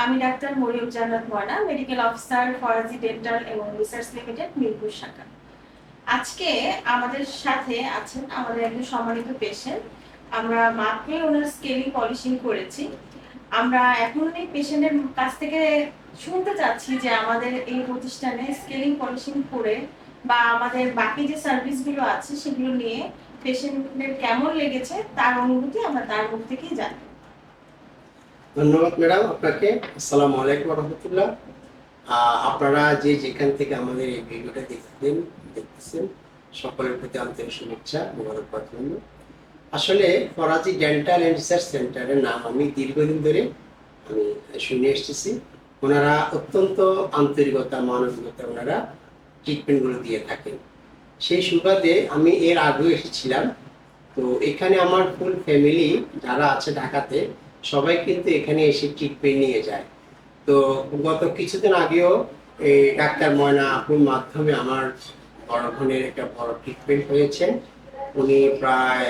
আমি ডাক্তার মরিয়ম জান্নাত ময়না, medical officer, Faraji dental এবং রিসার্চ লিমিটেড, মিরপুর শাখা। আজকে আমাদের সাথে আছেন আমাদের একজন সম্মানিত পেশেন্ট। আমরা মাত্রই ওনার স্কেলিং পলিশিং করেছি। আমরা এখন এই পেশেন্টের কাছ থেকে শুনতে চাচ্ছি যে আমাদের এই প্রতিষ্ঠানে স্কেলিং পলিশিং করে বা আমাদের বাকি যে সার্ভিসগুলো আছে সেগুলো নিয়ে পেশেন্টের কেমন লেগেছে তার অনুভূতি আমরা তার মুখ থেকেই জানি। ধন্যবাদ ম্যাডাম আপনাকে। আসসালামু আলাইকুম রহমতুল্লাহ। আপনারা যে যেখান থেকে আমাদের এই ভিডিওটা দেখতেছেন সকলের প্রতি আন্তরিক শুভেচ্ছা মোবারকবাদ রইল। আসলে ফরাজি ডেন্টাল অ্যান্ড রিসার্চ সেন্টারের নাম আমি দীর্ঘদিন ধরে শুনে এসেছি। ওনারা অত্যন্ত আন্তরিকতা মানবিকতা ওনারা ট্রিটমেন্টগুলো দিয়ে থাকেন। সেই সুবাদে আমি এর আগেও এসেছিলাম। তো এখানে আমার ফুল ফ্যামিলি যারা আছে ঢাকাতে সবাই কিন্তু এখানে এসে ট্রিটমেন্ট নিয়ে যায়। তো গত কিছুদিন আগেও এই ডাক্তার ময়না আপুর মাধ্যমে আমার বড় বোনের একটা বড় ট্রিটমেন্ট হয়েছেন। উনি প্রায়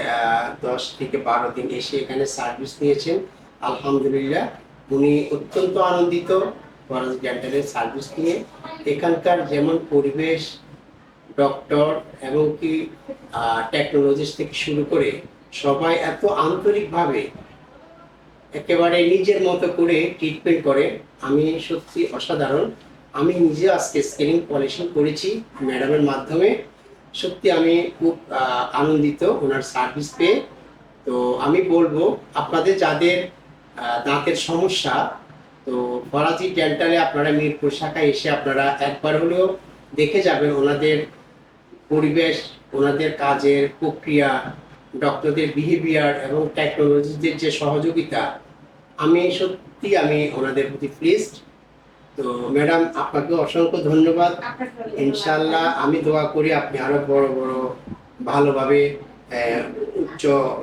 10 থেকে 12 দিন এসে এখানে সার্ভিস নিয়েছেন। আলহামদুলিল্লাহ উনি অত্যন্ত আনন্দিত ফরাজি ডেন্টালের সার্ভিস নিয়ে। এখানকার যেমন পরিবেশ, ডক্টর এবং কি টেকনোলজিস থেকে শুরু করে সবাই এত আন্তরিকভাবে একেবারে নিজের মতো করে ট্রিটমেন্ট করে, আমি সত্যি অসাধারণ। আমি নিজে আজকে স্কেলিং পলিশিং করেছি ম্যাডামের মাধ্যমে। সত্যি আমি খুব আনন্দিত ওনার সার্ভিস পেয়ে। তো আমি বলবো আপনাদের যাদের দাঁতের সমস্যা, তো ফরাজি ডেন্টালে আপনারা মিরপুর শাখায় এসে আপনারা একবার হলেও দেখে যাবেন ওনাদের পরিবেশ, ওনাদের কাজের প্রক্রিয়া, ডক্টরদের বিহেভিয়ার এবং টেকনোলজিদের যে সহযোগিতা। আমি ওনাদের প্রতি প্লিজড। তো ম্যাডাম আপনাকে অসংখ্য ধন্যবাদ। ইনশাল্লাহ আমি দোয়া করি আপনি আরো বড় বড় ভালোভাবে উচ্চ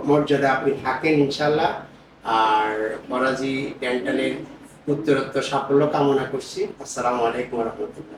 মর্যাদা আপনি থাকেন ইনশাল্লাহ। আর ফরাজি ডেন্টালের উত্তরোত্তর সাফল্য কামনা করছি। আসসালামু আলাইকুম রহমতুল্লাহ।